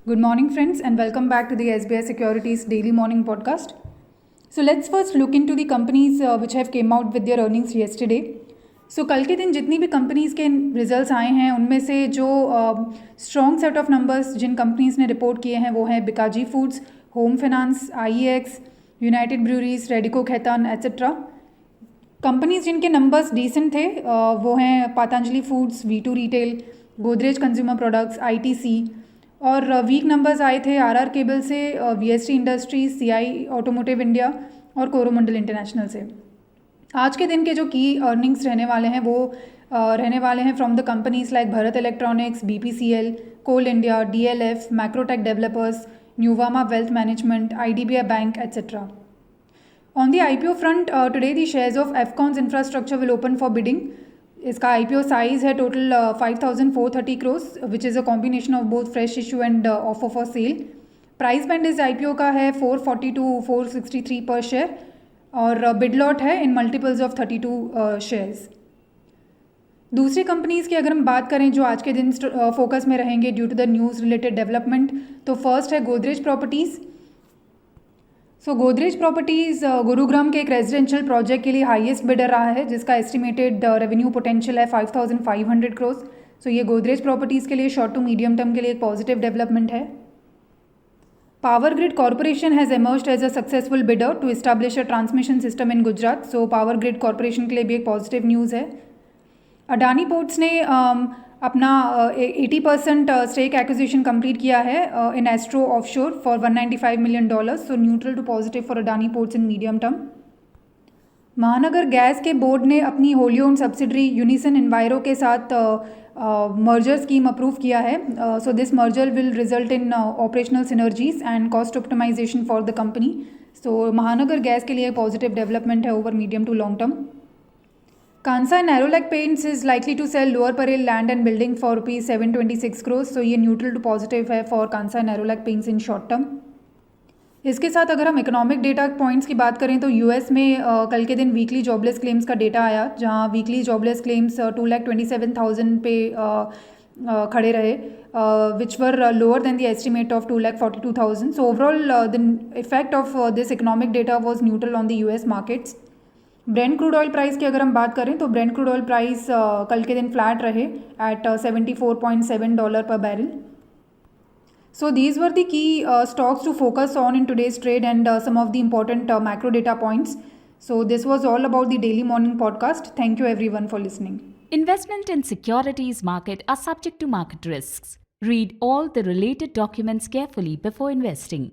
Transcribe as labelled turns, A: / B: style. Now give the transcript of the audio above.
A: Good morning, friends, and welcome back to the SBI Securities Daily Morning Podcast. So let's first look into the companies which have came out with their earnings yesterday. So कल के दिन जितनी भी companies के results आए हैं उनमें से जो स्ट्रॉन्ग सेट ऑफ नंबर्स जिन कंपनीज़ ने रिपोर्ट किए हैं वो हैं Bikaji foods, home finance, IEX, united breweries, Radico Khaitan etcetera. Companies जिनके नंबर्स डिसेंट थे वो हैं Patanjali foods, V2 retail, Godrej consumer products, ITC. और वीक नंबर्स आए थे RR केबल से, VST industries, CI automotive India और कोरोमंडल इंटरनेशनल से. आज के दिन के जो की अर्निंग्स रहने वाले हैं वो रहने वाले हैं from the companies like Bharat Electronics, BPCL, Coal India, DLF, Macrotech Developers, Nuvama Wealth Management, IDBI bank etcetera. On the IPO front today the shares of Afcons Infrastructure will open for bidding. इसका IPO साइज है total 5,430 crores which is a combination of both fresh issue and offer for sale. Price band इस IPO का है 440 to 463 पर share और bid lot है in multiples of 32 shares. दूसरी companies की अगर हम बात करें जो आज के दिन फोकस में रहेंगे due to the news related development, तो फर्स्ट है Godrej properties. So Godrej properties Gurugram के एक रेजिडेंशियल प्रोजेक्ट के लिए हाईएस्ट बिडर रहा है जिसका एस्टिमेटेड रेवेन्यू पोटेंशियल है 5,500 क्रोर्स. सो ये गोदरेज प्रॉपर्टीज़ के लिए शॉर्ट टू मीडियम टर्म के लिए एक पॉजिटिव डेवलपमेंट है. Power grid corporation has emerged as a successful bidder to establish a transmission system in Gujarat. So power grid corporation के लिए भी एक पॉजिटिव न्यूज़ है. अडानी पोर्ट्स ने अपना 80% स्टेक एक्विजिशन कंप्लीट किया है in Astro offshore for $195 million. So neutral to positive for Adani ports in medium term. Mahanagar gas के बोर्ड ने अपनी wholly owned subsidiary Unison Enviro के साथ मर्जर स्कीम अप्रूव किया है. So this merger will result in operational synergies and cost optimisation for the company. सो Mahanagar gas के लिए पॉजिटिव डेवलपमेंट है over medium to long term. Kansai Nerolac Paints is likely to sell Lower Parel land and building for rupees 726 crores. So ये neutral to positive है for Kansai Nerolac Paints in short term. इसके साथ अगर हम economic data points की बात करें तो US में कल के दिन वीकली जॉबलेस क्लेम्स का डेटा आया जहां वीकली जॉबलेस क्लेम्स 2,27,000 पे खड़े रहे which were lower than the estimate of 2,42,000. So overall the effect of this economic data was neutral on the US markets. Brent crude oil price की अगर हम बात करें तो ब्रेंट क्रूड ऑयल प्राइस कल के दिन फ्लैट रहे at $74.7 per barrel. So these were the key stocks to focus on in today's trade and some of the important macro data points. So this was all about the daily morning podcast. Thank you everyone for listening.
B: Investment in securities market are subject to market risks. Read all the related documents carefully before investing.